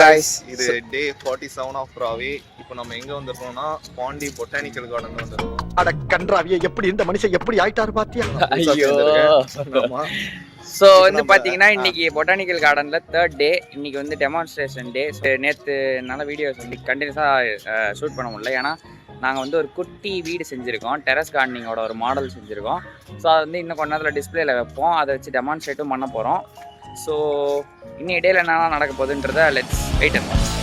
guys, இது டே 47 of ராவே. இப்போ நம்ம எங்க வந்திருக்கோம்னா பாண்டி பொட்டானிக்கல் கார்டன் வந்திருக்கோம். அட கன்றாவியே, எப்படி இந்த மனுஷன் எப்படி ஆயிட்டாரு பாத்தியா? ஐயோ. ஆமா. ஸோ வந்து பார்த்தீங்கன்னா இன்னைக்கு பொட்டானிக்கல் கார்டனில் 3rd டே. இன்னைக்கு வந்து டெமான்ஸ்ட்ரேஷன் டே. நேற்று நல்ல வீடியோஸ் வந்து கண்டினியூஸாக ஷூட் பண்ண முடியல. ஏன்னா நாங்கள் வந்து ஒரு குட்டி வீடு செஞ்சுருக்கோம், டெரஸ் கார்டனிங்கோட ஒரு மாடல் செஞ்சுருக்கோம். ஸோ அது வந்து இன்னும் கொஞ்ச நேரத்தில் டிஸ்பிளேல வைப்போம், அதை வச்சு டெமான்ஸ்ட்ரேட்டும் பண்ண போகிறோம். ஸோ இன்னும் இடையில என்னென்ன நடக்க போகுதுன்றதை லெட்ஸ் வெயிட் அண்ட் வாட்ச்.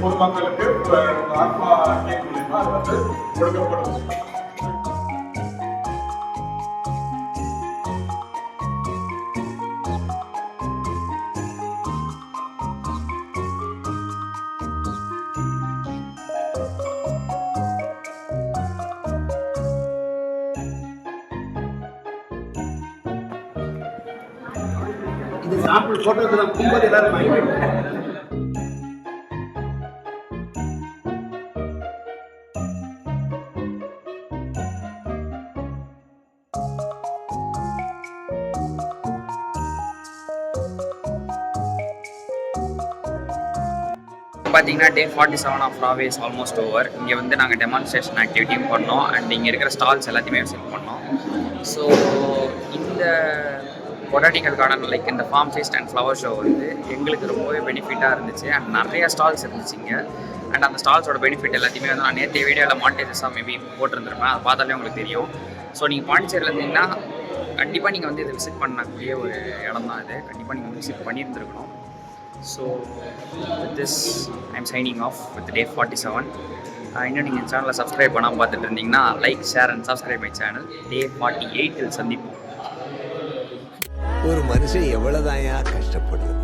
பொதுமக்களுக்கு ஆத்மா கேட்க மூலியமா அது வந்து கொடுக்கப்படும். இது சாப்பிட்டு போட்டோகிராஃப் கும்பல் எல்லாரும் வாங்கிட்டு பார்த்தீங்கன்னா டே 47 ஆஃப் ராவே இஸ் ஆல்மோஸ்ட் ஓவர். இங்கே வந்து நாங்கள் டெமான்ஸ்ட்ரேஷன் ஆக்டிவிட்டியும் பண்ணோம் அண்ட் இங்கே இருக்கிற ஸ்டால்ஸ் எல்லாத்தையுமே விசிட் பண்ணோம். ஸோ இந்த பொட்டானிக்கல் கார்டன் லைக் இந்த farm feast and flower show வந்து எங்களுக்கு ரொம்பவே பெனிஃபிட்டாக இருந்துச்சு அண்ட் நிறைய ஸ்டால்ஸ் இருந்துச்சு இங்கே. அண்ட் அந்த ஸ்டால்ஸோட பெனிஃபிட் எல்லாத்தையுமே வந்து நான் நேற்று வீடியோவில் மானிட்டைசஸாக மேபி போட்டிருந்துருப்பேன், அதை பார்த்தாலே உங்களுக்கு தெரியும். ஸோ நீங்கள் பாண்டிச்சேரியில் இருந்தீங்கன்னா கண்டிப்பாக நீங்கள் வந்து இதை விசிட் பண்ணக்கூடிய ஒரு இடம் தான் இது. கண்டிப்பாக நீங்கள் வந்து visit பண்ணியிருந்துருக்கணும். So with this I'm signing off with day 47. இன்னும் நீங்கள் சேனலை சப்ஸ்கிரைப் பண்ணாமல் பார்த்துட்டு இருந்தீங்கன்னா like, share and subscribe my channel. day 48 சந்திப்போம். ஒரு மனுஷன் எவ்வளவுதான் கஷ்டப்படுறது.